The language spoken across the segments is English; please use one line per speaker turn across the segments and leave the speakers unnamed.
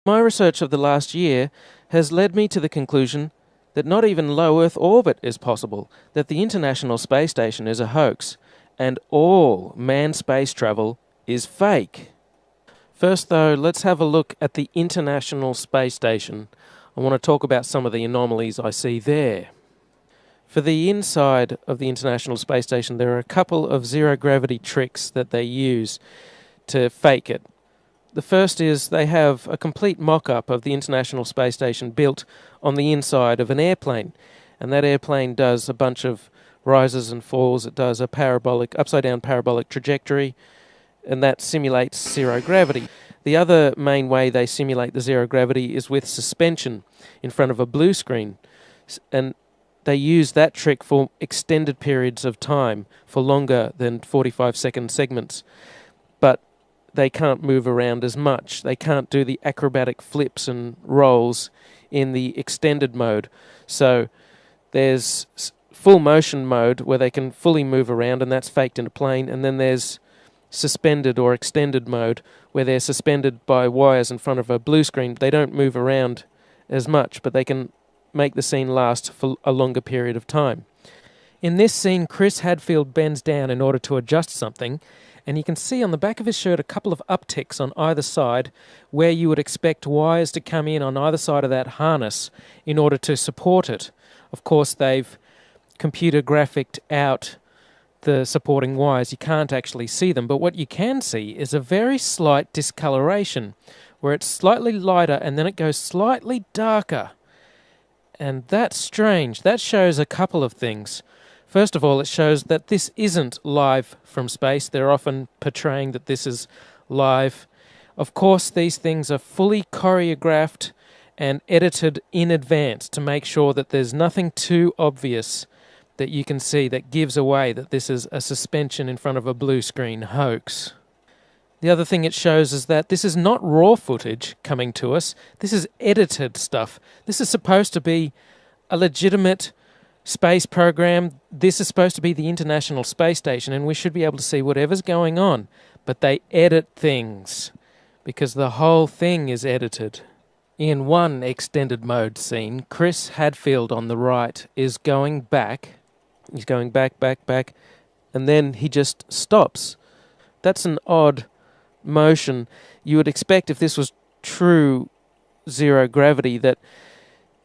My research of the last year has led me to the conclusion that not even low Earth orbit is possible, that the International Space Station is a hoax, and all manned space travel is fake. First, though, let's have a look at the International Space Station. I want to talk about some of the anomalies I see there. For the inside of the International Space Station, there are a couple of zero-gravity tricks that they use to fake it. The first is they have a complete mock-up of the International Space Station built on the inside of an airplane. And that airplane does a bunch of rises and falls. It does a upside-down parabolic trajectory, and that simulates zero gravity. The other main way they simulate the zero gravity is with suspension in front of a blue screen. And they use that trick for extended periods of time, for longer than 45-second segments. But they can't move around as much. They can't do the acrobatic flips and rolls in the extended mode. So there's full motion mode where they can fully move around, and that's faked in a plane. And then there's suspended or extended mode where they're suspended by wires in front of a blue screen. They don't move around as much, but they can make the scene last for a longer period of time. In this scene, Chris Hadfield bends down in order to adjust something, and you can see on the back of his shirt a couple of upticks on either side where you would expect wires to come in on either side of that harness in order to support it. Of course, they've computer graphicked out the supporting wires. You can't actually see them, but what you can see is a very slight discoloration where it's slightly lighter and then it goes slightly darker. And that's strange. That shows a couple of things. First of all, it shows that this isn't live from space. They're often portraying that this is live. Of course, these things are fully choreographed and edited in advance to make sure that there's nothing too obvious that you can see that gives away that this is a suspension in front of a blue screen hoax. The other thing it shows is that this is not raw footage coming to us. This is edited stuff. This is supposed to be a legitimate space program. This is supposed to be the International Space Station, and we should be able to see whatever's going on. But they edit things because the whole thing is edited. In one extended mode scene, Chris Hadfield on the right is going back. He's going back, and then he just stops. That's an odd motion. You would expect if this was true zero gravity that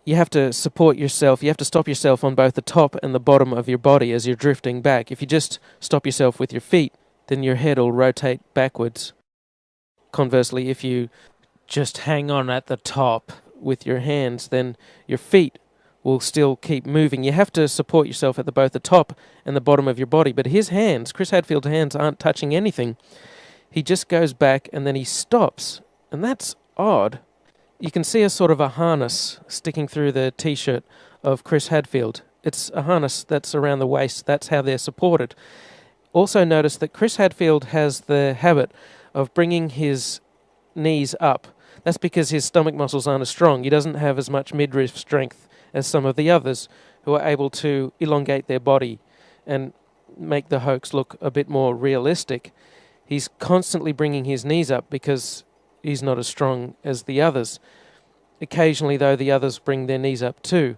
you have to support yourself, you have to stop yourself on both the top and the bottom of your body as you're drifting back. If you just stop yourself with your feet, then your head will rotate backwards. Conversely, if you just hang on at the top with your hands, then your feet will still keep moving. You have to support yourself at both the top and the bottom of your body. But his hands, Chris Hadfield's hands, aren't touching anything. He just goes back and then he stops. And that's odd. You can see a sort of a harness sticking through the t-shirt of Chris Hadfield. It's a harness that's around the waist. That's how they're supported. Also notice that Chris Hadfield has the habit of bringing his knees up. That's because his stomach muscles aren't as strong. He doesn't have as much midriff strength as some of the others who are able to elongate their body and make the hoax look a bit more realistic. He's constantly bringing his knees up because he's not as strong as the others. Occasionally, though, the others bring their knees up too.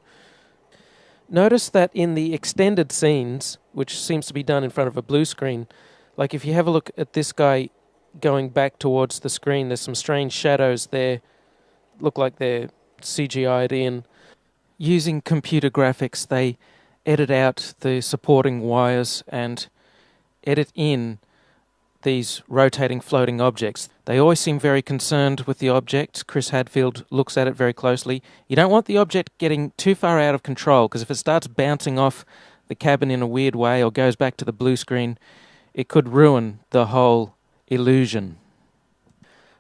Notice that in the extended scenes, which seems to be done in front of a blue screen, like if you have a look at this guy going back towards the screen, there's some strange shadows there, look like they're CGI'd in. Using computer graphics, they edit out the supporting wires and edit in these rotating floating objects. They always seem very concerned with the object. Chris Hadfield looks at it very closely. You don't want the object getting too far out of control, because if it starts bouncing off the cabin in a weird way or goes back to the blue screen, it could ruin the whole illusion.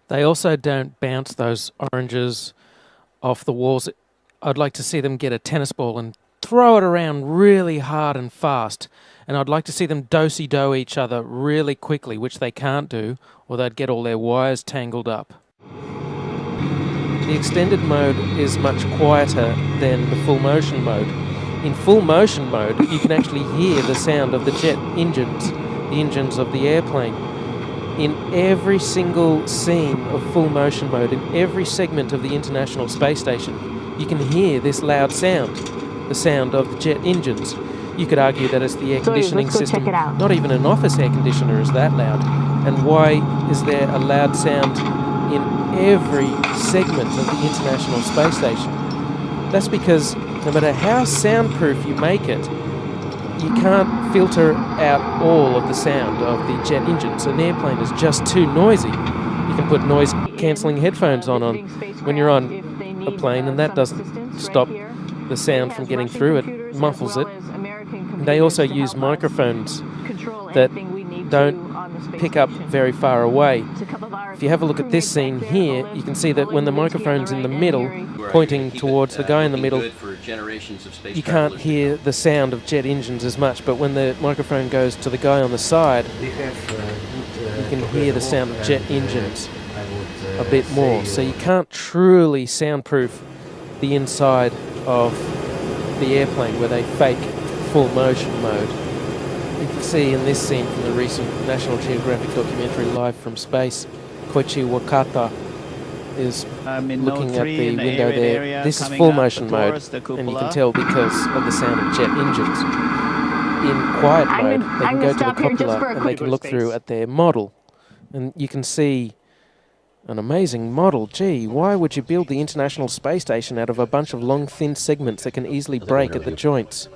They also don't bounce those oranges off the walls. I'd like to see them get a tennis ball and throw it around really hard and fast. And I'd like to see them do-si-do each other really quickly, which they can't do, or they'd get all their wires tangled up. The extended mode is much quieter than the full motion mode. In full motion mode, you can actually hear the sound of the jet engines, the engines of the airplane. in every single scene of full motion mode, in every segment of the International Space Station, you can hear this loud sound, the sound of the jet engines. You could argue that it's the air conditioning system. Not even an office air conditioner is that loud. And why is there a loud sound in every segment of the International Space Station? That's because no matter how soundproof you make it, you can't filter out all of the sound of the jet engines. An airplane is just too noisy. You can put noise-cancelling headphones on when you're on a plane, and that doesn't stop the sound from getting through. It muffles it. They also use microphones that don't pick up very far away. If you have a look at this scene here, you can see that when the microphone's in the middle, pointing towards the guy in the middle, you can't hear the sound of jet engines as much, but when the microphone goes to the guy on the side, you can hear the sound of jet engines a bit more. So you can't truly soundproof the inside of the airplane where they fake full motion mode. You can see in this scene from the recent National Geographic documentary Live from Space, Koichi Wakata is looking at the window there. This is full motion mode, and you can tell because of the sound of jet engines. In quiet mode, they can go to the cupola and they can look through at their model. And you can see an amazing model. Gee, why would you build the International Space Station out of a bunch of long, thin segments that can easily break at the joints?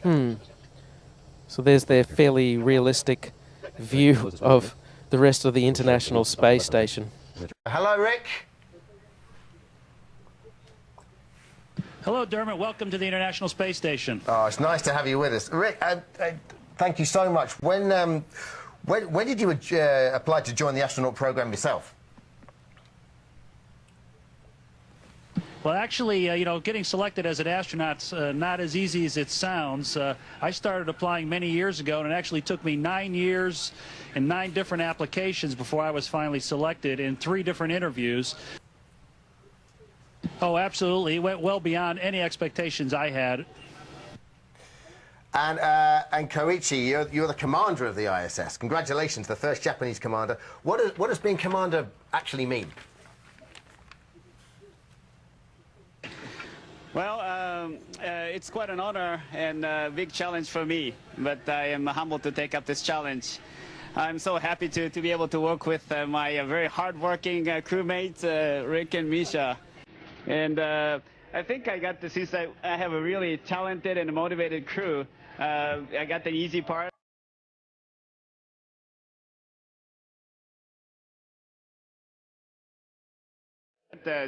So there's their fairly realistic view of the rest of the International Space Station.
Hello, Rick.
Hello, Dermot. Welcome to the International Space Station.
Oh, it's nice to have you with us. Rick, thank you so much. When did you apply to join the astronaut program yourself?
Well, actually, you know, getting selected as an astronaut's not as easy as it sounds. I started applying many years ago, and it actually took me 9 years and 9 different applications before I was finally selected in 3 different interviews. Oh, absolutely. It went well beyond any expectations I had.
And Koichi, you're the commander of the ISS. Congratulations, the first Japanese commander. What does being commander actually mean?
Well, it's quite an honor and a big challenge for me, but I am humbled to take up this challenge. I'm so happy to be able to work with my very hardworking crewmates, Rick and Misha. And I think I got to see that I have a really talented and motivated crew. I got the easy part.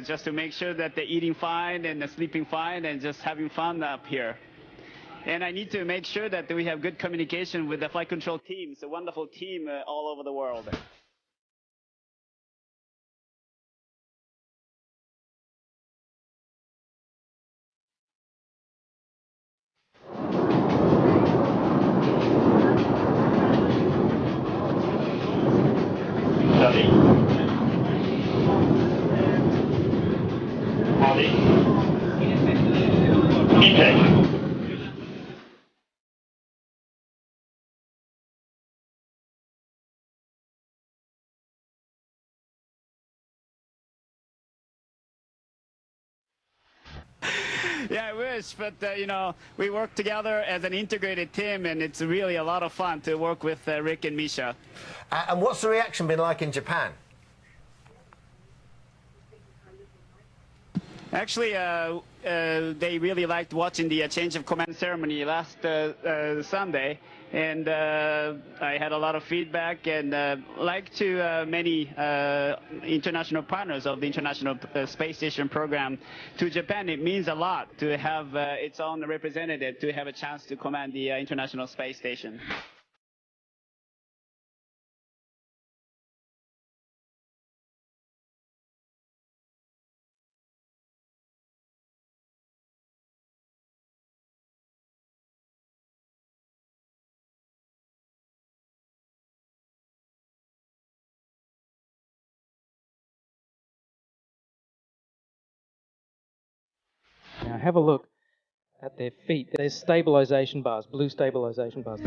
Just to make sure that they're eating fine and sleeping fine and just having fun up here. And I need to make sure that we have good communication with the flight control team. It's a wonderful team all over the world. Yeah, I wish, but you know, we work together as an integrated team, and it's really a lot of fun to work with Rick and Misha.
And what's the reaction been like in Japan?
Actually, they really liked watching the change of command ceremony last Sunday, and I had a lot of feedback, and like to many international partners of the International Space Station program, to Japan it means a lot to have its own representative, to have a chance to command the International Space Station.
Now have a look at their feet. There's stabilization bars, blue stabilization bars.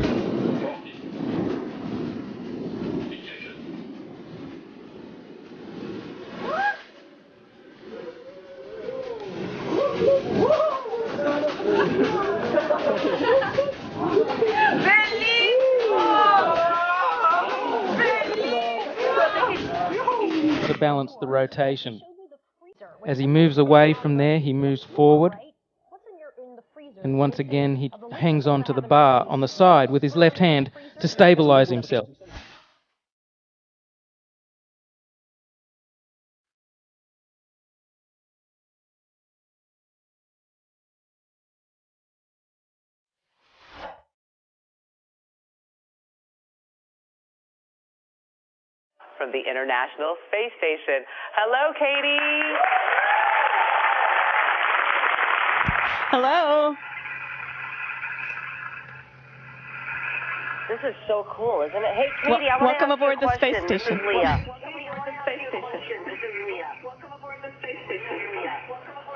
to balance the rotation. As he moves away from there, he moves forward. And once again, he hangs on to the bar on the side with his left hand to stabilize himself.
From the International Space Station. Hello, Katie.
Hello.
This is so cool, isn't it? Hey, Katie, I want to
welcome
ask
aboard
you a
the space
question.
station.
This is Leah.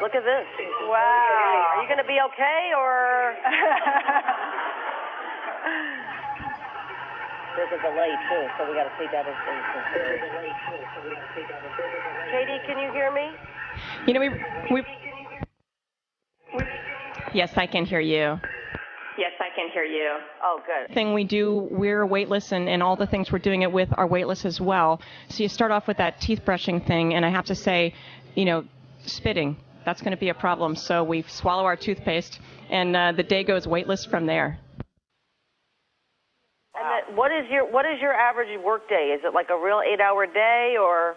Look at this. Wow. Are you going to be okay, or? There's a delay, too, so we got to take that into consideration. Katie, can you hear me?
You know, we Yes, I can hear you.
Yes, I can hear you. Oh, good.
Thing we do, we're weightless, and all the things we're doing it with are weightless as well. So you start off with that teeth brushing thing, and I have to say, you know, spitting, that's going to be a problem. So we swallow our toothpaste, and the day goes weightless from there.
And then what is your average work day? Is it like a real 8-hour day, or?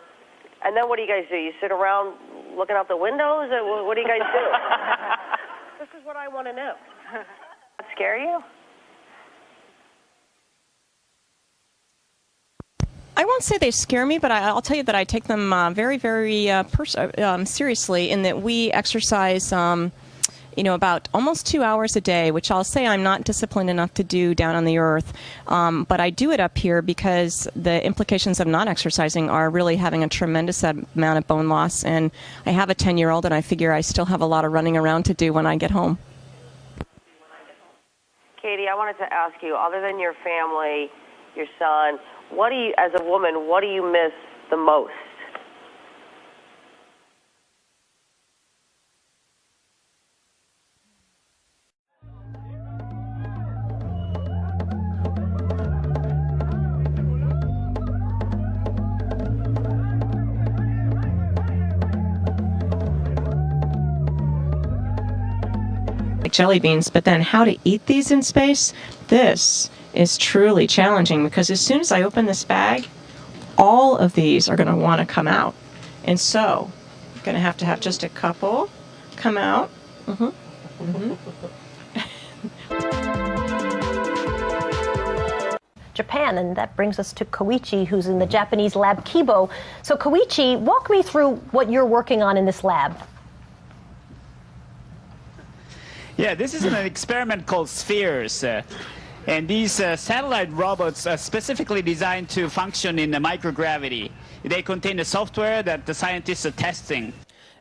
And then what do you guys do? You sit around looking out the windows, or what do you guys do? This is what I want to know. That scare you?
I won't say they scare me, but I'll tell you that I take them very, very seriously in that we exercise, about almost 2 hours a day, which I'll say I'm not disciplined enough to do down on the Earth. But I do it up here because the implications of not exercising are really having a tremendous amount of bone loss. And I have a 10-year-old, and I figure I still have a lot of running around to do when I get home.
Katie, I wanted to ask you, other than your family, your son, as a woman, what do you miss the most?
Like jelly beans, but then how to eat these in space, this is truly challenging because as soon as I open this bag, all of these are going to want to come out. And so I'm going to have just a couple come out.
Japan, and that brings us to Koichi, who's in the Japanese lab Kibo. So Koichi, walk me through what you're working on in this lab.
Yeah, this is an experiment called Spheres. And these satellite robots are specifically designed to function in the microgravity. They contain the software that the scientists are testing.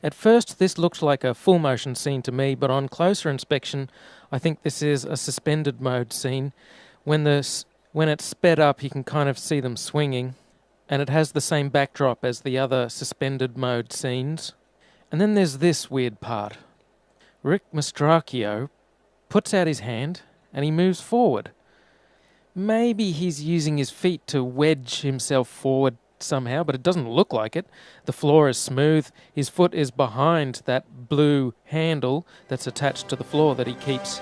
At first, this looked like a full-motion scene to me, but on closer inspection, I think this is a suspended mode scene. When it's sped up, you can kind of see them swinging, and it has the same backdrop as the other suspended mode scenes. And then there's this weird part. Rick Mastracchio puts out his hand, and he moves forward. Maybe he's using his feet to wedge himself forward somehow, but it doesn't look like it. The floor is smooth. His foot is behind that blue handle that's attached to the floor that he keeps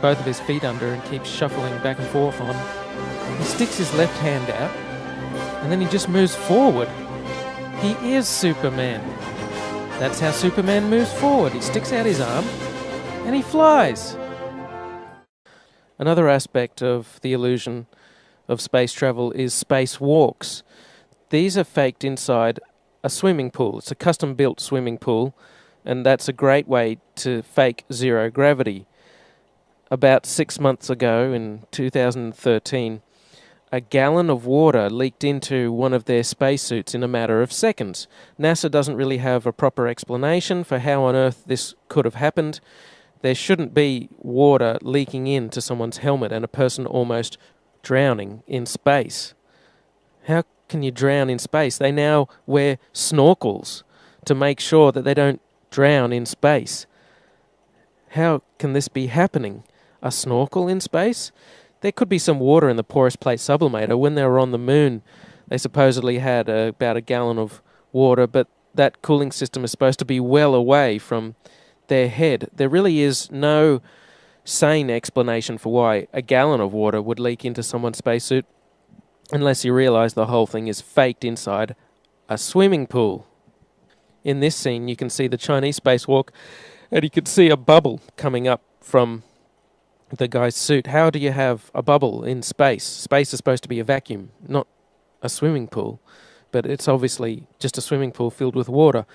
both of his feet under and keeps shuffling back and forth on. He sticks his left hand out, and then he just moves forward. He is Superman. That's how Superman moves forward. He sticks out his arm, and he flies. Another aspect of the illusion of space travel is space walks. These are faked inside a swimming pool. It's a custom-built swimming pool, and that's a great way to fake zero gravity. About 6 months ago, in 2013, a gallon of water leaked into one of their spacesuits in a matter of seconds. NASA doesn't really have a proper explanation for how on earth this could have happened. There shouldn't be water leaking into someone's helmet and a person almost drowning in space. How can you drown in space? They now wear snorkels to make sure that they don't drown in space. How can this be happening? A snorkel in space? There could be some water in the porous plate sublimator. When they were on the moon, They supposedly had about a gallon of water, but that cooling system is supposed to be well away from their head. There really is no sane explanation for why a gallon of water would leak into someone's spacesuit, unless you realise the whole thing is faked inside a swimming pool. In this scene, you can see the Chinese spacewalk, and you can see a bubble coming up from the guy's suit. How do you have a bubble in space? Space is supposed to be a vacuum, not a swimming pool. But it's obviously just a swimming pool filled with water.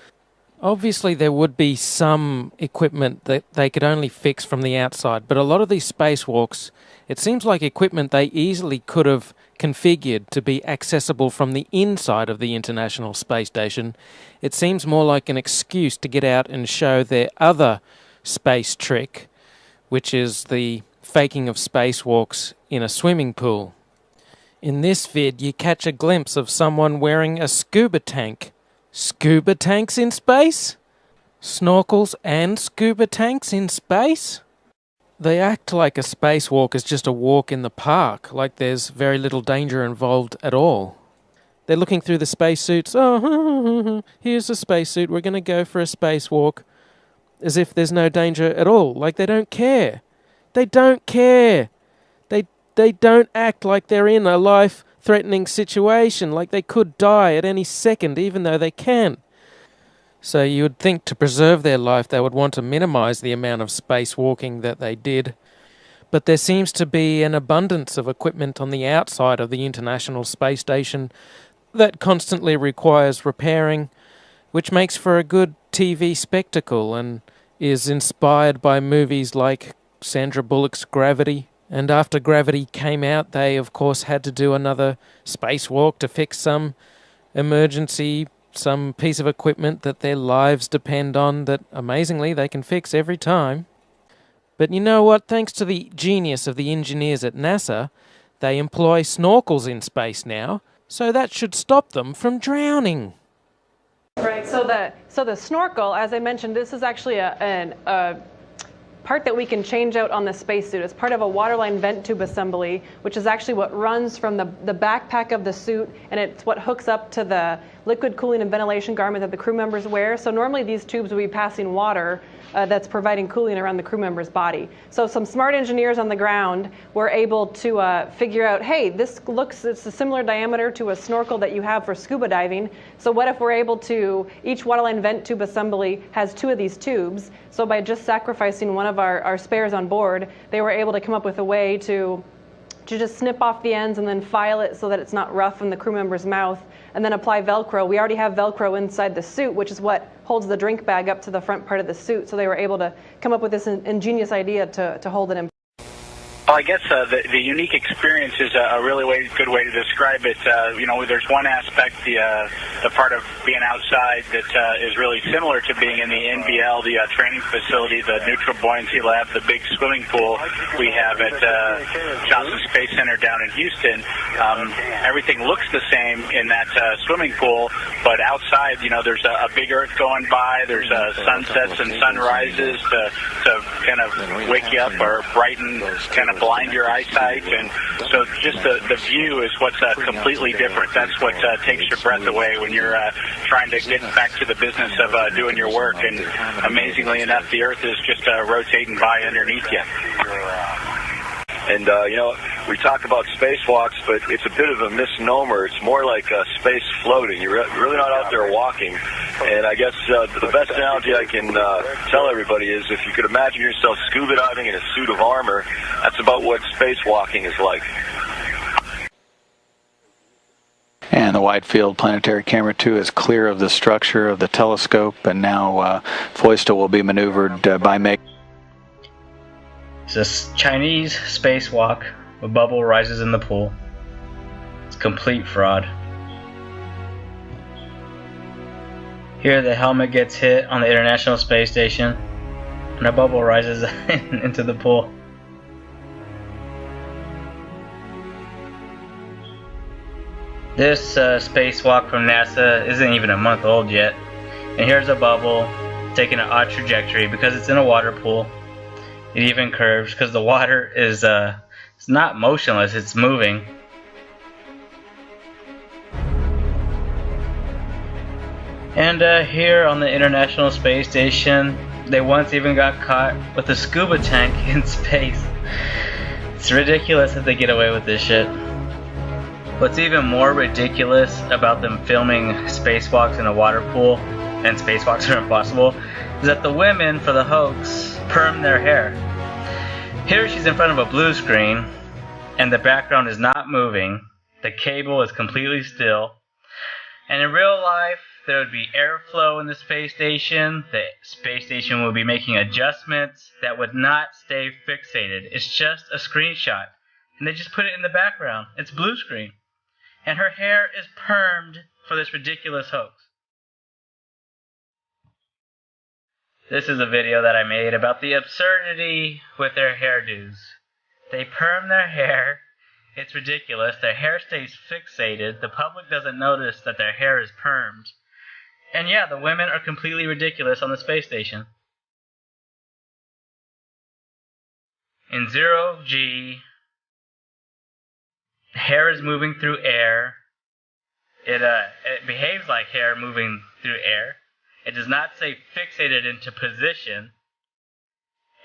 Obviously, there would be some equipment that they could only fix from the outside, but a lot of these spacewalks, it seems like equipment they easily could have configured to be accessible from the inside of the International Space Station. It seems more like an excuse to get out and show their other space trick, which is the faking of spacewalks in a swimming pool. In this vid, you catch a glimpse of someone wearing a scuba tank. Scuba tanks in space? Snorkels and scuba tanks in space? They act like a spacewalk is just a walk in the park, like there's very little danger involved at all. They're looking through the spacesuits. Oh, here's a spacesuit. We're going to go for a spacewalk. As if there's no danger at all. Like they don't care. They don't care. They don't act like they're in a life-threatening situation, like they could die at any second, even though they can. So you would think to preserve their life they would want to minimize the amount of spacewalking that they did. But there seems to be an abundance of equipment on the outside of the International Space Station that constantly requires repairing, which makes for a good TV spectacle and is inspired by movies like Sandra Bullock's Gravity. And after Gravity came out, they of course had to do another spacewalk to fix some emergency, some piece of equipment that their lives depend on that amazingly they can fix every time. But you know what? Thanks to the genius of the engineers at NASA, they employ snorkels in space now, so that should stop them from drowning.
Right, so the snorkel, as I mentioned, this is actually a part that we can change out on the spacesuit. It's part of a waterline vent tube assembly, which is actually what runs from the backpack of the suit, and it's what hooks up to the liquid cooling and ventilation garment that the crew members wear. So normally these tubes will be passing water that's providing cooling around the crew member's body. So some smart engineers on the ground were able to figure out, hey, it's a similar diameter to a snorkel that you have for scuba diving. So what if we're able to, each waterline vent tube assembly has 2 of these tubes. So by just sacrificing one of our spares on board, they were able to come up with a way to just snip off the ends and then file it so that it's not rough in the crew member's mouth, and then apply Velcro. We already have Velcro inside the suit, which is what holds the drink bag up to the front part of the suit. So they were able to come up with this ingenious idea to hold it in.
Well, I guess the unique experience is a really good way to describe it. There's one aspect, the part of being outside that is really similar to being in the NBL, the training facility, the neutral buoyancy lab, the big swimming pool we have at Johnson Space Center down in Houston. Everything looks the same in that swimming pool, but outside, there's a big Earth going by. There's sunsets and sunrises to kind of wake you up or brighten, kind of blind your eyesight, and so just the view is what's completely different. That's what takes your breath away when you're trying to get back to the business of doing your work, and amazingly enough, the Earth is just rotating by underneath you.
And, we talk about spacewalks, but it's a bit of a misnomer. It's more like space floating. You're really not out there walking. And I guess the best analogy I can tell everybody is if you could imagine yourself scuba diving in a suit of armor, that's about what spacewalking is like.
And the Wide Field Planetary Camera 2 is clear of the structure of the telescope, and now Foista will be maneuvered by Meg.
It's a Chinese spacewalk. A bubble rises in the pool. It's complete fraud. Here the helmet gets hit on the International Space Station, and a bubble rises into the pool. This spacewalk from NASA isn't even a month old yet, and here's a bubble taking an odd trajectory because it's in a water pool. It even curves because the water is it's not motionless, it's moving. And here on the International Space Station, they once even got caught with a scuba tank in space. It's ridiculous that they get away with this shit. What's even more ridiculous about them filming spacewalks in a water pool, and spacewalks are impossible, is that the women for the hoax perm their hair. Here she's in front of a blue screen, and the background is not moving, the cable is completely still, and in real life, there would be airflow in the space station. The space station will be making adjustments that would not stay fixated. It's just a screenshot. And they just put it in the background. It's blue screen. And her hair is permed for this ridiculous hoax. This is a video that I made about the absurdity with their hairdos. They perm their hair. It's ridiculous. Their hair stays fixated. The public doesn't notice that their hair is permed. And yeah, the women are completely ridiculous on the space station. In 0G, hair is moving through air. It behaves like hair moving through air. It does not stay fixated into position.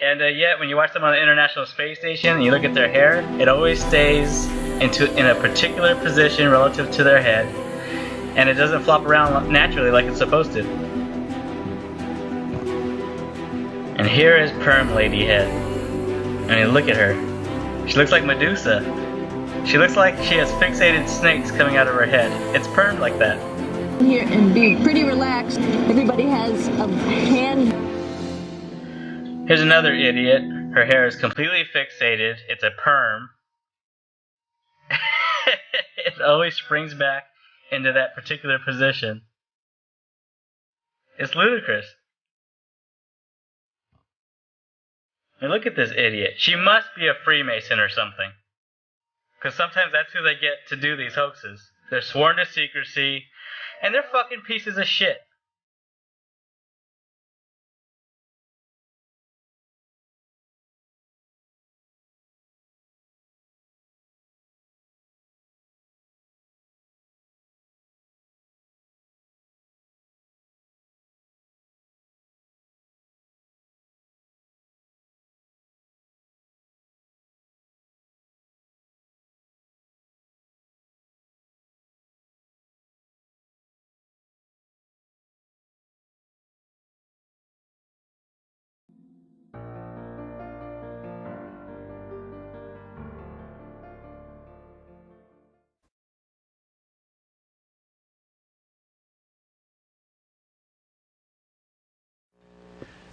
And yet, when you watch them on the International Space Station and you look at their hair, it always stays in a particular position relative to their head. And it doesn't flop around naturally like it's supposed to. And here is Perm Lady Head. I mean, look at her. She looks like Medusa. She looks like she has fixated snakes coming out of her head. It's permed like that.
Here and be pretty relaxed. Everybody has a hand.
Here's another idiot. Her hair is completely fixated. It's a perm. It always springs back into that particular position. It's ludicrous. And look at this idiot. She must be a Freemason or something. Because sometimes that's who they get to do these hoaxes. They're sworn to secrecy, and they're fucking pieces of shit.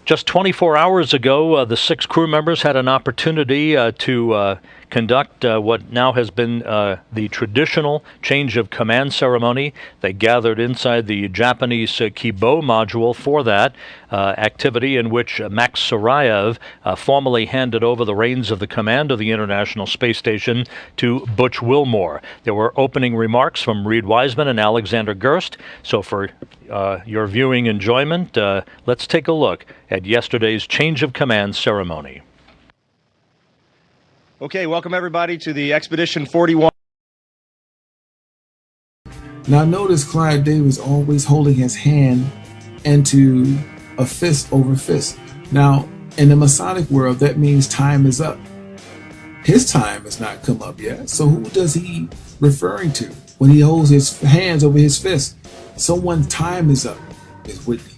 Just 24 hours ago, the 6 crew members had an opportunity to conduct what now has been the traditional change of command ceremony. They gathered inside the Japanese Kibo module for that activity, in which Max Sarayev formally handed over the reins of the command of the International Space Station to Butch Wilmore. There were opening remarks from Reed Wiseman and Alexander Gerst. So for your viewing enjoyment, let's take a look at yesterday's change of command ceremony.
Okay, welcome everybody to the Expedition 41.
Now notice Clive Davis always holding his hand into a fist over fist. Now, in the Masonic world, that means time is up. His time has not come up yet. So who does he referring to when he holds his hands over his fist? Someone's time is up, is Whitney.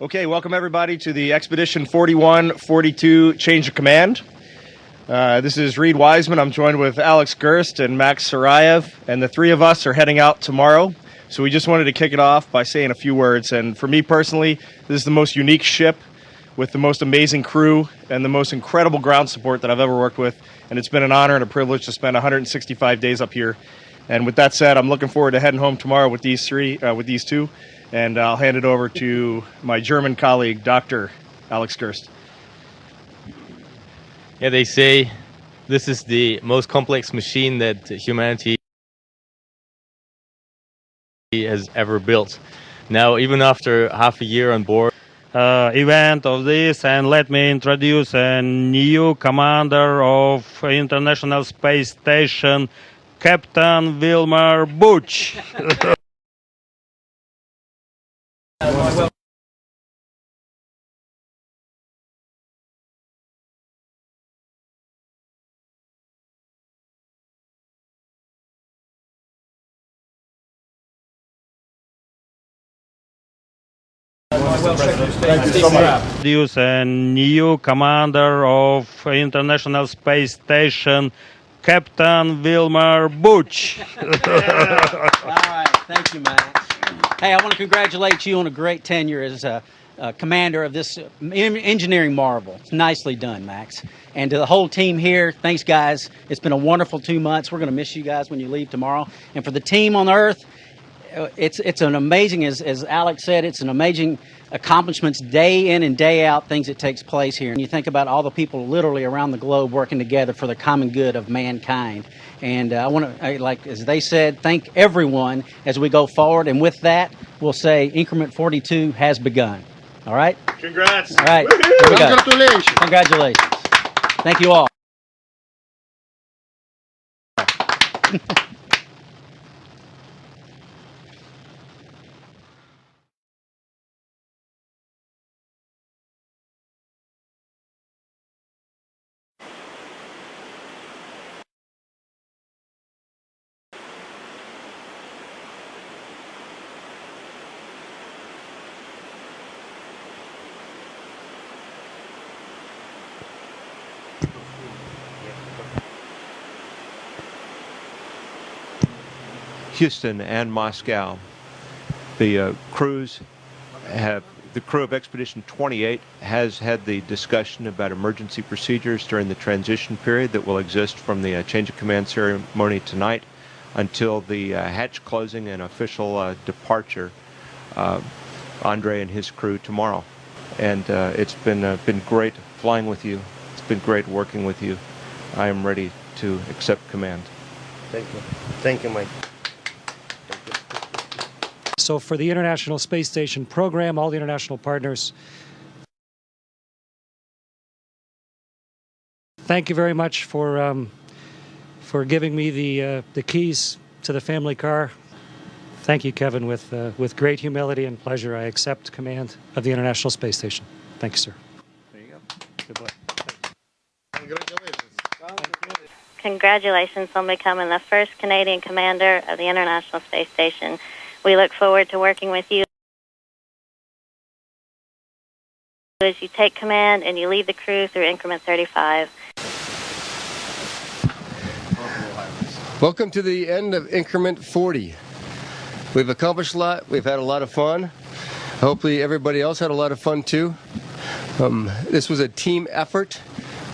Okay, welcome everybody to the Expedition 41-42 Change of Command. This is Reed Wiseman. I'm joined with Alex Gerst and Max Sarayev, and the three of us are heading out tomorrow. So we just wanted to kick it off by saying a few words. And for me personally, this is the most unique ship with the most amazing crew and the most incredible ground support that I've ever worked with. And it's been an honor and a privilege to spend 165 days up here. And with that said, I'm looking forward to heading home tomorrow with these two. And I'll hand it over to my German colleague, Dr. Alex Gerst.
Yeah, they say this is the most complex machine that humanity has ever built. Now, even after half a year on board,
event of this, and let me introduce a new commander of International Space Station, Captain Wilmer Butch.
Thank you so much.
Introduce a new commander of International Space Station, Captain Wilmer Butch.
All right, thank you, Max. Hey, I want to congratulate you on a great tenure as commander of this engineering marvel. It's nicely done, Max. And to the whole team here, thanks, guys. It's been a wonderful 2 months. We're going to miss you guys when you leave tomorrow. And for the team on Earth, it's an amazing, as Alex said, it's an amazing accomplishments day in and day out, things that takes place here. And you think about all the people literally around the globe working together for the common good of mankind. And I want to, like as they said, thank everyone as we go forward. And with that, we'll say increment 42 has begun. All right?
Congrats.
All right.
Congratulations.
Congratulations. Thank you all.
Houston and Moscow. The crews have, the crew of Expedition 28 has had the discussion about emergency procedures during the transition period that will exist from the change of command ceremony tonight until the hatch closing and official departure. Andre and his crew tomorrow. And it's been great flying with you. It's been great working with you. I am ready to accept command.
Thank you. Thank you, Mike.
So for the International Space Station program, all the international partners, thank you very much for giving me the keys to the family car. Thank you, Kevin. With great humility and pleasure, I accept command of the International Space Station. Thank you, sir.
There you go. Good luck.
Congratulations. Congratulations on becoming the first Canadian commander of the International Space Station. We look forward to working with you as you take command and you lead the crew through increment 35.
Welcome to the end of increment 40. We've accomplished a lot. We've had a lot of fun. Hopefully everybody else had a lot of fun too. This was a team effort.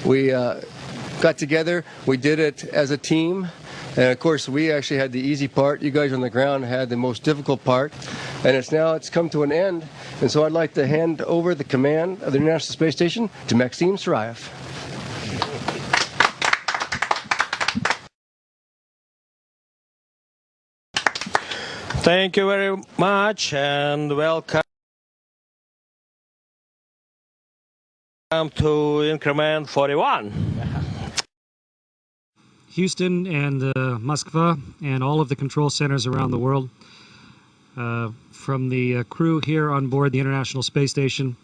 We got together. We did it as a team. And of course, we actually had the easy part. You guys on the ground had the most difficult part. And it's come to an end. And so I'd like to hand over the command of the International Space Station to Maxim Sarayev.
Thank you very much and welcome to increment 41.
Houston and Moscow and all of the control centers around the world. From the crew here on board the International Space Station,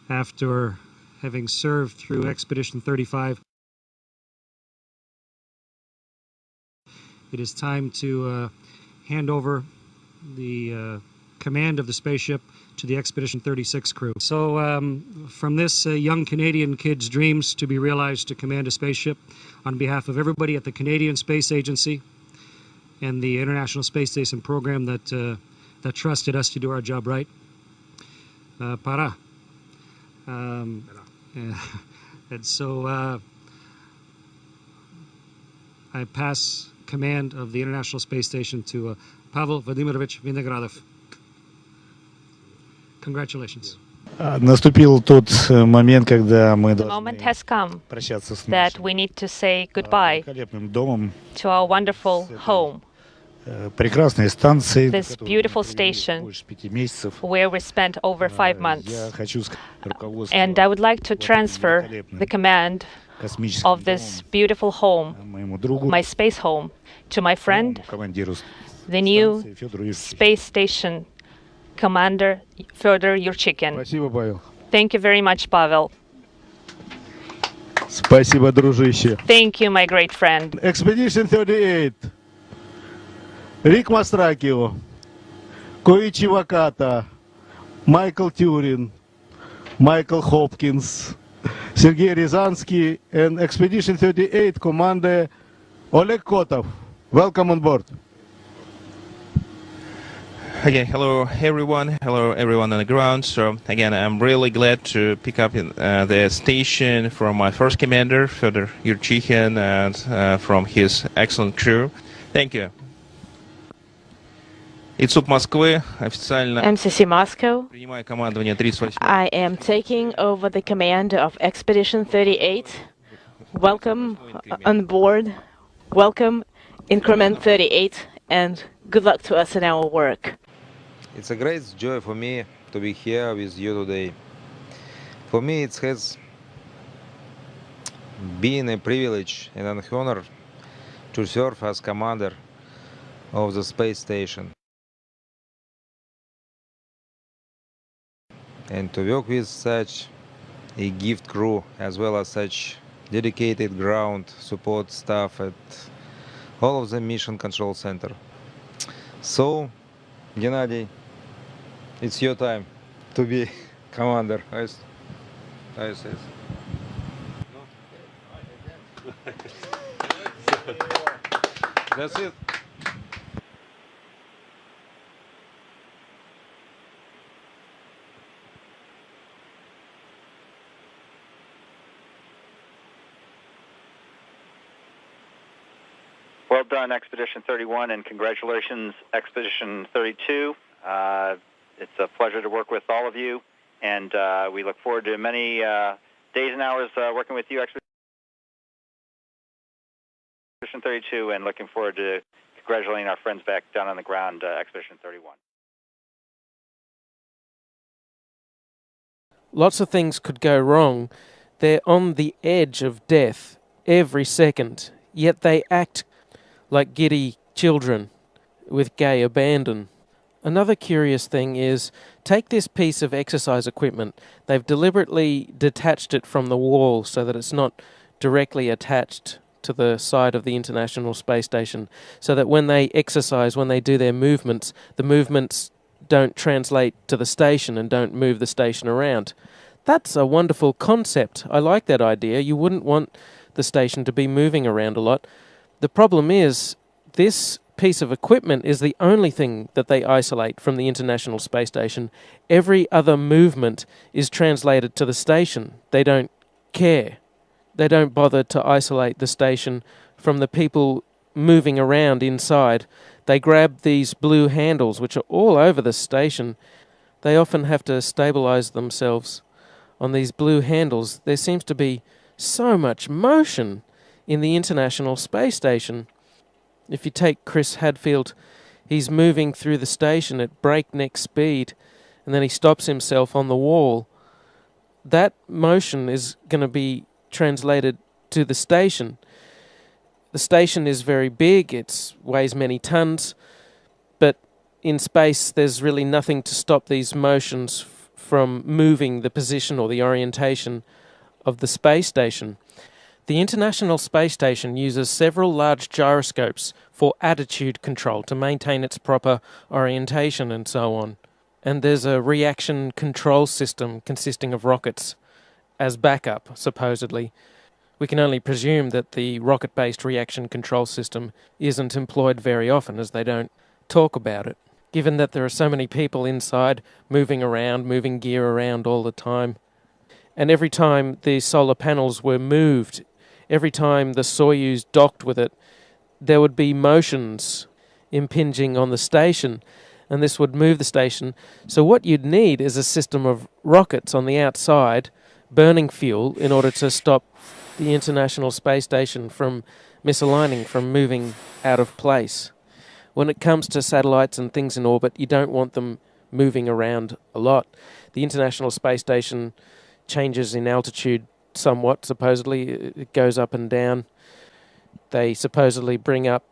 after having served through Expedition 35, it is time to hand over the command of the spaceship to the Expedition 36 crew. So from this young Canadian kid's dreams to be realized to command a spaceship, on behalf of everybody at the Canadian Space Agency and the International Space Station program that trusted us to do our job right. Para. And so I pass command of the International Space Station to Pavel Vladimirovich Vinogradov. Congratulations.
Наступил тот момент, когда мы
The moment has come that we need to say goodbye to our wonderful home,
прекрасной станции,
this beautiful station where we spent over 5 months. And I would like to transfer the command of this beautiful home, my space home, to my friend, the new space station commander, Fyodor Yurchikhin. Thank you very much, Pavel.
Спасибо, дружище.
Thank you, my great friend.
Expedition 38. Рик Мастракио, Коичи Ваката, Майкл Тюрин, Michael Hopkins, Sergei Rязанский, and Expedition 38 Commander Oleg Kotov. Welcome on board.
Again, hello everyone. Hello everyone on the ground. So again, I'm really glad to pick up the station from my first commander, Fyodor Yurchikhin, and from his excellent crew. Thank you. ИЦУП Москвы официально
MCC Moscow.
принимаю командование 38.
I am taking over the command of Expedition 38. Welcome on board. Welcome Increment 38, and good luck to us in our work.
It's a great joy for me to be here with you today. For me, it has been a privilege and an honor to serve as commander of the space station and to work with such a gifted crew as well as such dedicated ground support staff at all of the Mission Control Center. So, Gennady, it's your time to be commander. ISS. That's it.
Well done, Expedition 31, and congratulations, Expedition 32. It's a pleasure to work with all of you, and we look forward to many days and hours working with you, Expedition 32, and looking forward to congratulating our friends back down on the ground, Expedition 31.
Lots of things could go wrong. They're on the edge of death every second, yet they act like giddy children with gay abandon. Another curious thing is, take this piece of exercise equipment. They've deliberately detached it from the wall so that it's not directly attached to the side of the International Space Station, so that when they exercise, when they do their movements, the movements don't translate to the station and don't move the station around. That's a wonderful concept. I like that idea. You wouldn't want the station to be moving around a lot. The problem is, this piece of equipment is the only thing that they isolate from the International Space Station. Every other movement is translated to the station. They don't care. They don't bother to isolate the station from the people moving around inside. They grab these blue handles, which are all over the station. They often have to stabilize themselves on these blue handles. There seems to be so much motion in the International Space Station. If you take Chris Hadfield, he's moving through the station at breakneck speed, and then he stops himself on the wall. That motion is going to be translated to the station. The station is very big, it weighs many tons, but in space there's really nothing to stop these motions from moving the position or the orientation of the space station. The International Space Station uses several large gyroscopes for attitude control to maintain its proper orientation and so on. And there's a reaction control system consisting of rockets as backup, supposedly. We can only presume that the rocket-based reaction control system isn't employed very often, as they don't talk about it, given that there are so many people inside moving around, moving gear around all the time. And every time the solar panels were moved, every time the Soyuz docked with it, there would be motions impinging on the station, and this would move the station. So what you'd need is a system of rockets on the outside burning fuel in order to stop the International Space Station from misaligning, from moving out of place. When it comes to satellites and things in orbit, you don't want them moving around a lot. The International Space Station changes in altitude somewhat, supposedly. It goes up and down. They supposedly bring up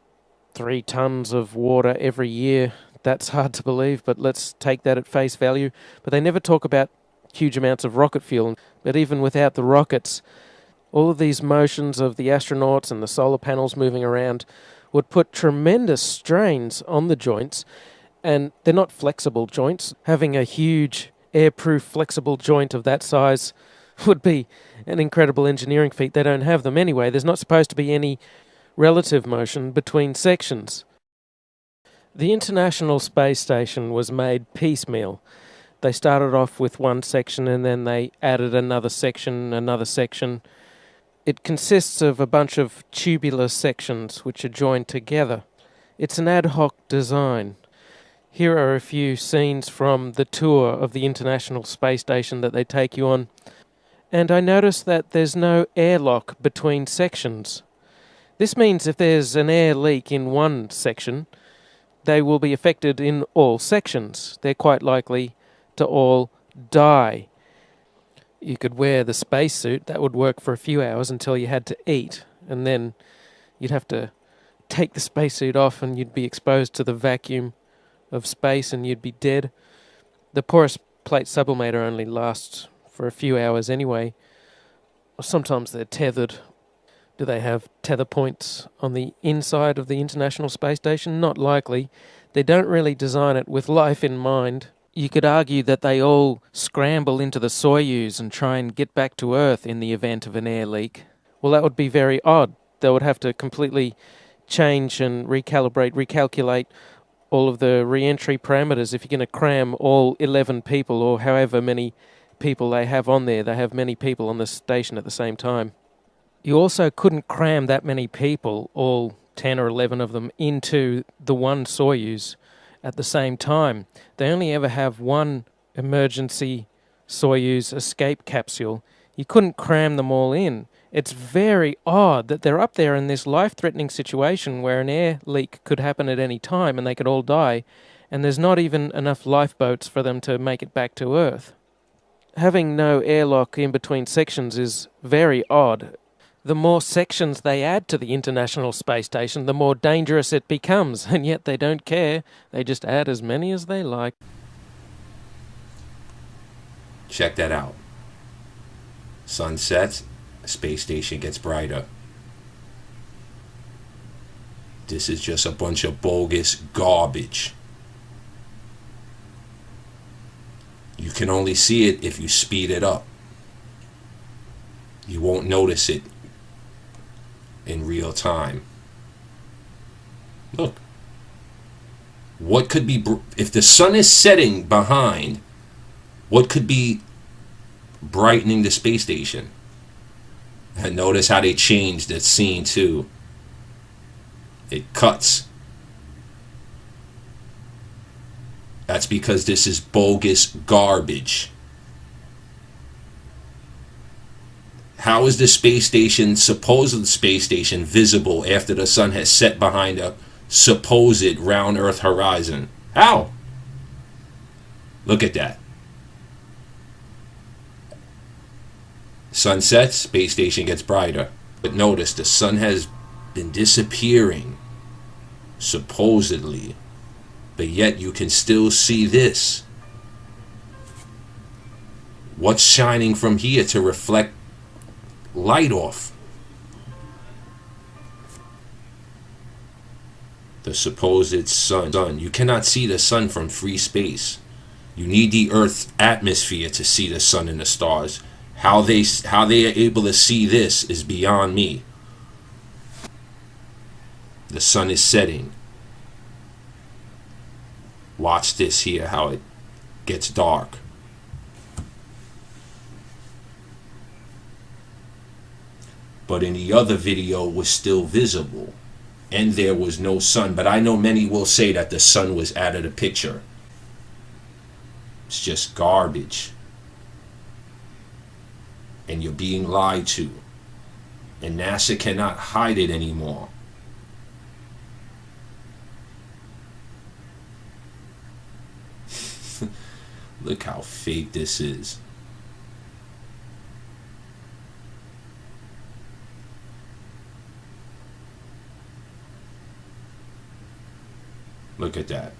3 tons of water every year. That's hard to believe, but let's take that at face value. But they never talk about huge amounts of rocket fuel. But even without the rockets, all of these motions of the astronauts and the solar panels moving around would put tremendous strains on the joints, and they're not flexible joints. Having a huge airproof flexible joint of that size would be an incredible engineering feat. They don't have them anyway. There's not supposed to be any relative motion between sections. The International Space Station was made piecemeal. They started off with one section and then they added another section. It consists of a bunch of tubular sections which are joined together. It's an ad hoc design. Here are a few scenes from the tour of the International Space Station that they take you on. And I noticed that there's no airlock between sections. This means if there's an air leak in one section, they will be affected in all sections. They're quite likely to all die. You could wear the spacesuit. That would work for a few hours until you had to eat, and then you'd have to take the spacesuit off and you'd be exposed to the vacuum of space and you'd be dead. The porous plate sublimator only lasts for a few hours anyway. Sometimes they're tethered. Do they have tether points on the inside of the International Space Station? Not likely. They don't really design it with life in mind. You could argue that they all scramble into the Soyuz and try and get back to Earth in the event of an air leak. Well, that would be very odd. They would have to completely change and recalculate all of the re-entry parameters if you're going to cram all 11 people or however many people they have on there. They have many people on the station at the same time. You also couldn't cram that many people, all 10 or 11 of them, into the one Soyuz at the same time. They only ever have one emergency Soyuz escape capsule. You couldn't cram them all in. It's very odd that they're up there in this life-threatening situation where an air leak could happen at any time and they could all die, and there's not even enough lifeboats for them to make it back to Earth. Having no airlock in between sections is very odd. The more sections they add to the International Space Station, the more dangerous it becomes, and yet they don't care. They just add as many as they like.
Check that out. Sun sets, space station gets brighter. This is just a bunch of bogus garbage. You can only see it if you speed it up. You won't notice it in real time. Look. What could be, if the sun is setting behind, what could be brightening the space station? And notice how they changed the scene too. It cuts. That's because this is bogus garbage. How is the space station, supposed space station, visible after the sun has set behind a supposed round Earth horizon? How? Look at that. Sun sets, space station gets brighter. But notice the sun has been disappearing, supposedly. But yet you can still see this. What's shining from here to reflect light off? The supposed sun. You cannot see the sun from free space. You need the Earth's atmosphere to see the sun and the stars. How they are able to see this is beyond me. The sun is setting. Watch this here, how it gets dark. But in the other video was still visible, and there was no sun. But I know many will say that the sun was out of the picture. It's just garbage. And you're being lied to. And NASA cannot hide it anymore. Look how fake this is. Look at that.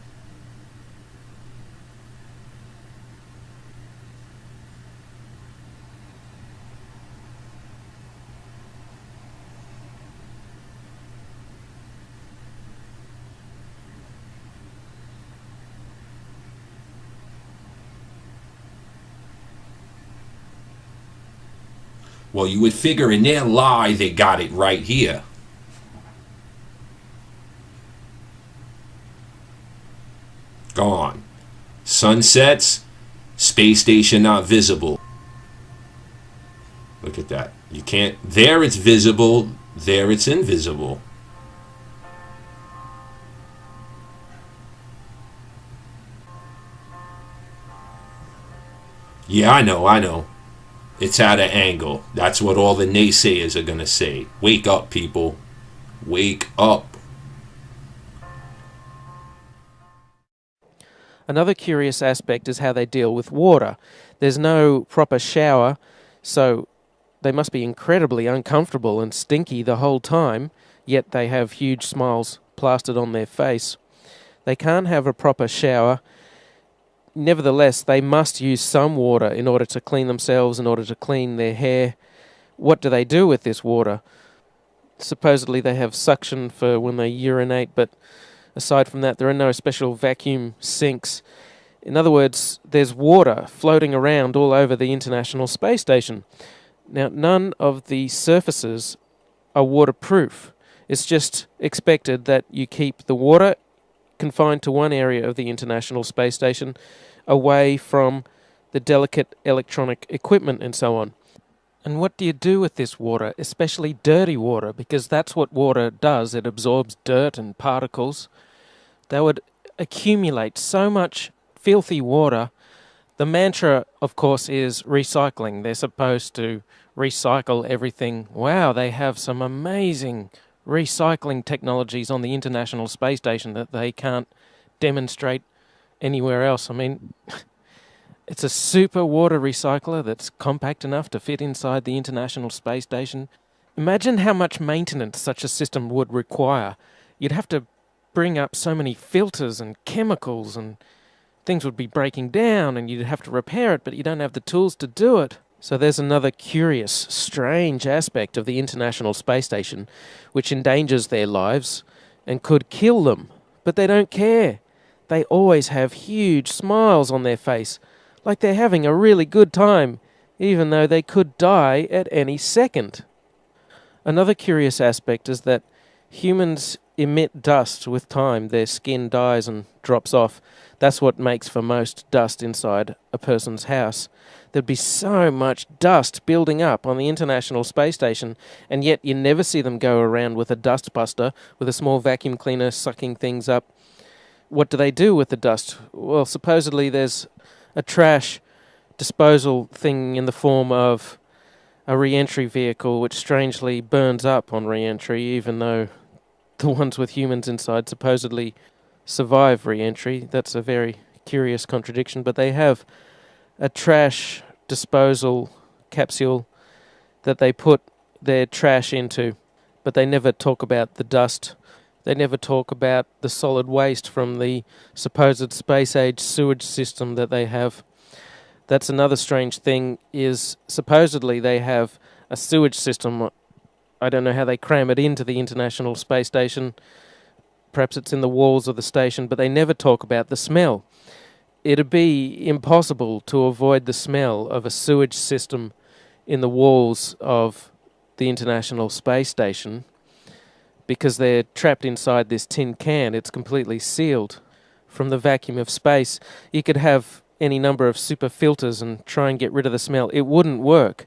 Well, you would figure in their lie they got it right here. Gone. Sunsets, space station not visible. Look at that. You can't, there it's visible, there it's invisible. Yeah, I know. It's at an angle. That's what all the naysayers are going to say. Wake up, people. Wake up.
Another curious aspect is how they deal with water. There's no proper shower, so they must be incredibly uncomfortable and stinky the whole time, yet they have huge smiles plastered on their face. They can't have a proper shower. Nevertheless, they must use some water in order to clean themselves, in order to clean their hair. What do they do with this water? Supposedly they have suction for when they urinate, but aside from that, there are no special vacuum sinks. In other words, there's water floating around all over the International Space Station. Now, none of the surfaces are waterproof. It's just expected that you keep the water confined to one area of the International Space Station, away from the delicate electronic equipment and so on. And what do you do with this water, especially dirty water? Because that's what water does. It absorbs dirt and particles. They would accumulate so much filthy water. The mantra, of course, is recycling. They're supposed to recycle everything. Wow, they have some amazing recycling technologies on the International Space Station that they can't demonstrate anywhere else. I mean, it's a super water recycler that's compact enough to fit inside the International Space Station. Imagine how much maintenance such a system would require. You'd have to bring up so many filters and chemicals, and things would be breaking down and you'd have to repair it, but you don't have the tools to do it. So there's another curious, strange aspect of the International Space Station which endangers their lives and could kill them. But they don't care. They always have huge smiles on their face, like they're having a really good time, even though they could die at any second. Another curious aspect is that humans emit dust with time. Their skin dies and drops off. That's what makes for most dust inside a person's house. There'd be so much dust building up on the International Space Station, and yet you never see them go around with a dustbuster, with a small vacuum cleaner sucking things up. What do they do with the dust? Well, supposedly there's a trash disposal thing in the form of a re-entry vehicle which strangely burns up on re-entry, even though the ones with humans inside supposedly survive re-entry. That's a very curious contradiction, but they have a trash disposal capsule that they put their trash into, but they never talk about the dust. They never talk about the solid waste from the supposed space-age sewage system that they have. That's another strange thing, is supposedly they have a sewage system. I don't know how they cram it into the International Space Station. Perhaps it's in the walls of the station, but they never talk about the smell. It'd be impossible to avoid the smell of a sewage system in the walls of the International Space Station because they're trapped inside this tin can. It's completely sealed from the vacuum of space. You could have any number of super filters and try and get rid of the smell. It wouldn't work.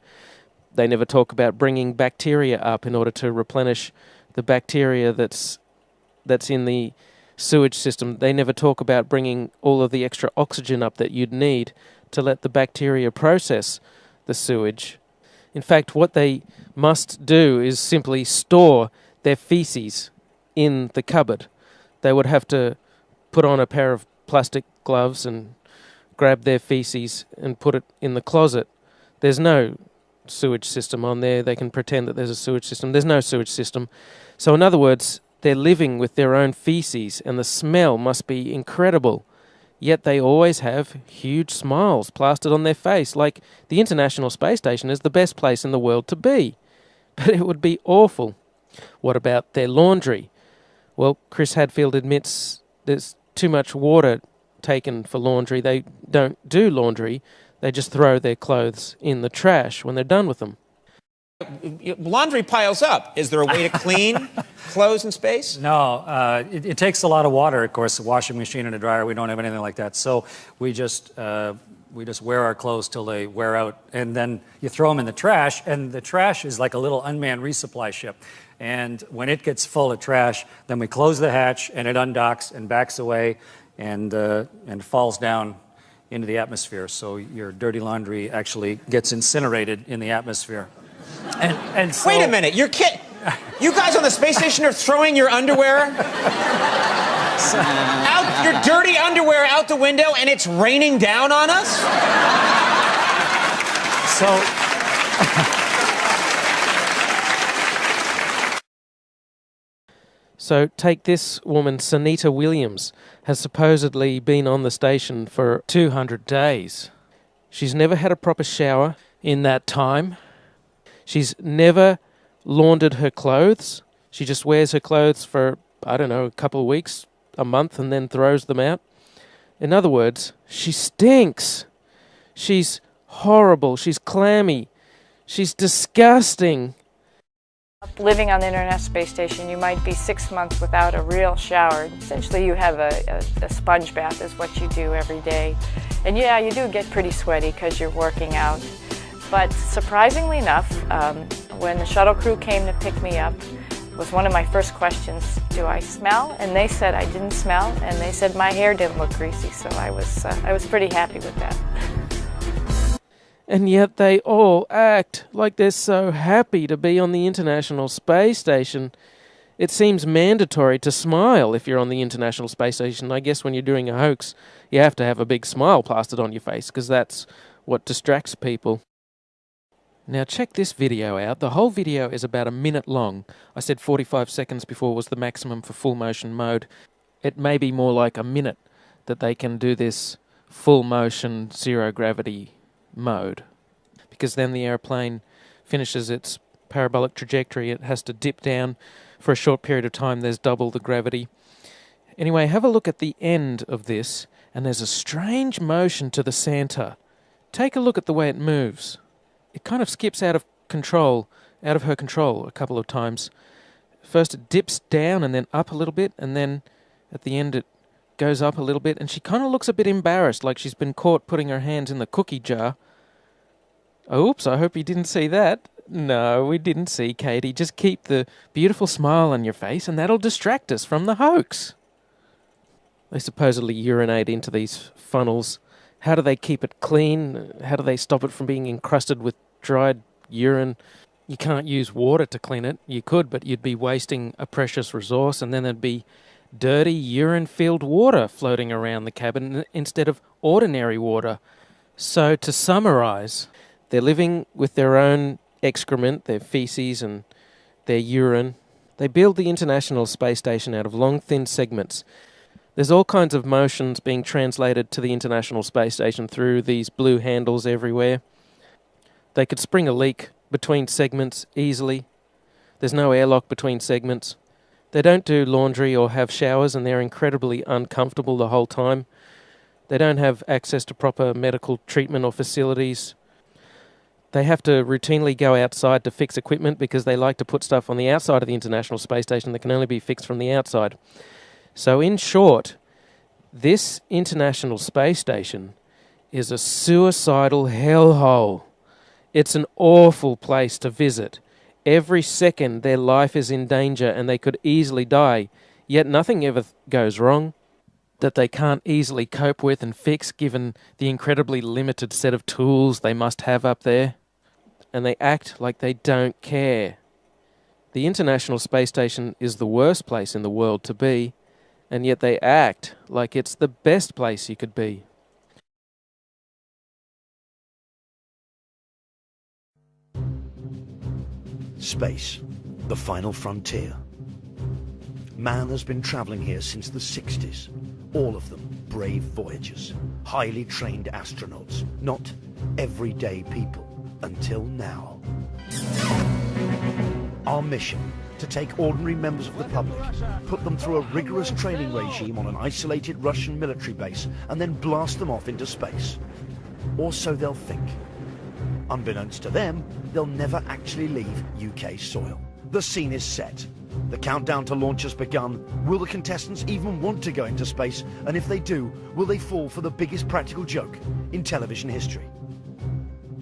They never talk about bringing bacteria up in order to replenish the bacteria that's in the sewage system. They never talk about bringing all of the extra oxygen up that you'd need to let the bacteria process the sewage. In fact, what they must do is simply store their feces in the cupboard. They would have to put on a pair of plastic gloves and grab their feces and put it in the closet. There's no sewage system on there. They can pretend that there's a sewage system. There's no sewage system. So in other words, They're living with their own feces, and the smell must be incredible. Yet they always have huge smiles plastered on their face, like the International Space Station is the best place in the world to be. But it would be awful. What about their laundry? Well, Chris Hadfield admits there's too much water taken for laundry. They don't do laundry. They just throw their clothes in the trash when they're done with them.
Laundry piles up. Is there a way to clean clothes in space?
No, it takes a lot of water, of course, a washing machine and a dryer. We don't have anything like that. So we just wear our clothes till they wear out, and then you throw them in the trash, and the trash is like a little unmanned resupply ship. And when it gets full of trash, then we close the hatch, and it undocks and backs away and falls down into the atmosphere. So your dirty laundry actually gets incinerated in the atmosphere. And so,
wait a minute, you're kidding. You guys on the space station are throwing your underwear out, your dirty underwear out the window, and it's raining down on us?
So take this woman, Sunita Williams, has supposedly been on the station for 200 days. She's never had a proper shower in that time. She's never laundered her clothes. She just wears her clothes for, I don't know, a couple of weeks, a month, and then throws them out. In other words, she stinks. She's horrible. She's clammy. She's disgusting.
Living on the International Space Station, you might be 6 months without a real shower. Essentially, you have a sponge bath is what you do every day. And yeah, you do get pretty sweaty because you're working out. But surprisingly enough, when the shuttle crew came to pick me up, was one of my first questions, do I smell? And they said I didn't smell, and they said my hair didn't look greasy, so I was pretty happy with that.
And yet they all act like they're so happy to be on the International Space Station. It seems mandatory to smile if you're on the International Space Station. I guess when you're doing a hoax, you have to have a big smile plastered on your face, because that's what distracts people. Now check this video out. The whole video is about a minute long. I said 45 seconds before was the maximum for full motion mode. It may be more like a minute that they can do this full motion zero gravity mode, because then the airplane finishes its parabolic trajectory. It has to dip down for a short period of time. There's double the gravity. Anyway, have a look at the end of this, and there's a strange motion to the center. Take a look at the way it moves. It kind of skips out of her control a couple of times. First it dips down and then up a little bit, and then at the end it goes up a little bit, and she kind of looks a bit embarrassed, like she's been caught putting her hands in the cookie jar. Oops, I hope you didn't see that. No, we didn't see, Katie. Just keep the beautiful smile on your face, and that'll distract us from the hoax. They supposedly urinate into these funnels. How do they keep it clean? How do they stop it from being encrusted with dried urine? You can't use water to clean it. You could, but you'd be wasting a precious resource, and then there'd be dirty urine-filled water floating around the cabin instead of ordinary water. So to summarize, they're living with their own excrement, their feces and their urine. They build the International Space Station out of long, thin segments. There's all kinds of motions being translated to the International Space Station through these blue handles everywhere. They could spring a leak between segments easily. There's no airlock between segments. They don't do laundry or have showers, and they're incredibly uncomfortable the whole time. They don't have access to proper medical treatment or facilities. They have to routinely go outside to fix equipment because they like to put stuff on the outside of the International Space Station that can only be fixed from the outside. So in short, this International Space Station is a suicidal hellhole. It's an awful place to visit. Every second their life is in danger and they could easily die, yet nothing ever goes wrong that they can't easily cope with and fix given the incredibly limited set of tools they must have up there. And they act like they don't care. The International Space Station is the worst place in the world to be, and yet they act like it's the best place you could be.
Space, the final frontier. Man has been traveling here since the 60s. All of them brave voyagers, highly trained astronauts, not everyday people until now. Our mission, to take ordinary members of the public, put them through a rigorous training regime on an isolated Russian military base, and then blast them off into space. Or so they'll think. Unbeknownst to them, they'll never actually leave UK soil. The scene is set. The countdown to launch has begun. Will the contestants even want to go into space? And if they do, will they fall for the biggest practical joke in television history?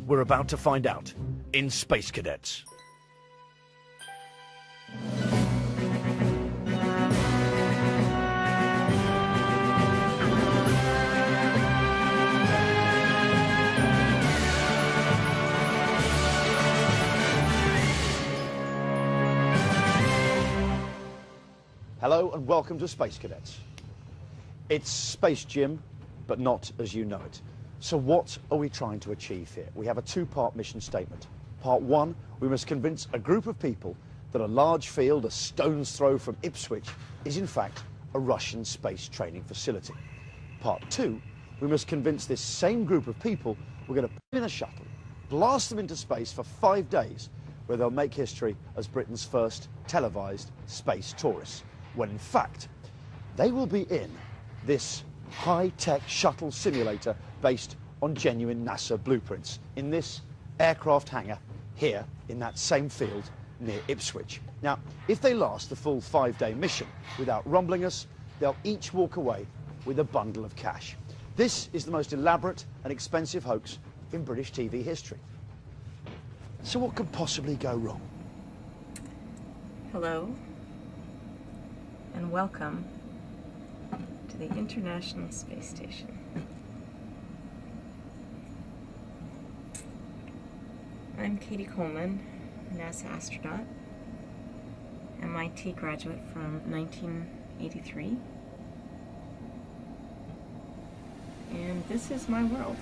We're about to find out in Space Cadets. Hello and welcome to Space Cadets. It's Space Gym, but not as you know it. So what are we trying to achieve here? We have a two-part mission statement. Part one, we must convince a group of people that a large field a stone's throw from Ipswich is in fact a Russian space training facility. Part two, we must convince this same group of people we're going to put in a shuttle, blast them into space for 5 days, where they'll make history as Britain's first televised space tourists, when in fact they will be in this high-tech shuttle simulator based on genuine NASA blueprints in this aircraft hangar here in that same field near Ipswich. Now, if they last the full 5-day mission without rumbling us, they'll each walk away with a bundle of cash. This is the most elaborate and expensive hoax in British TV history. So what could possibly go wrong?
Hello, and welcome to the International Space Station. I'm Katie Coleman, a NASA astronaut, MIT graduate from 1983, and this is my world.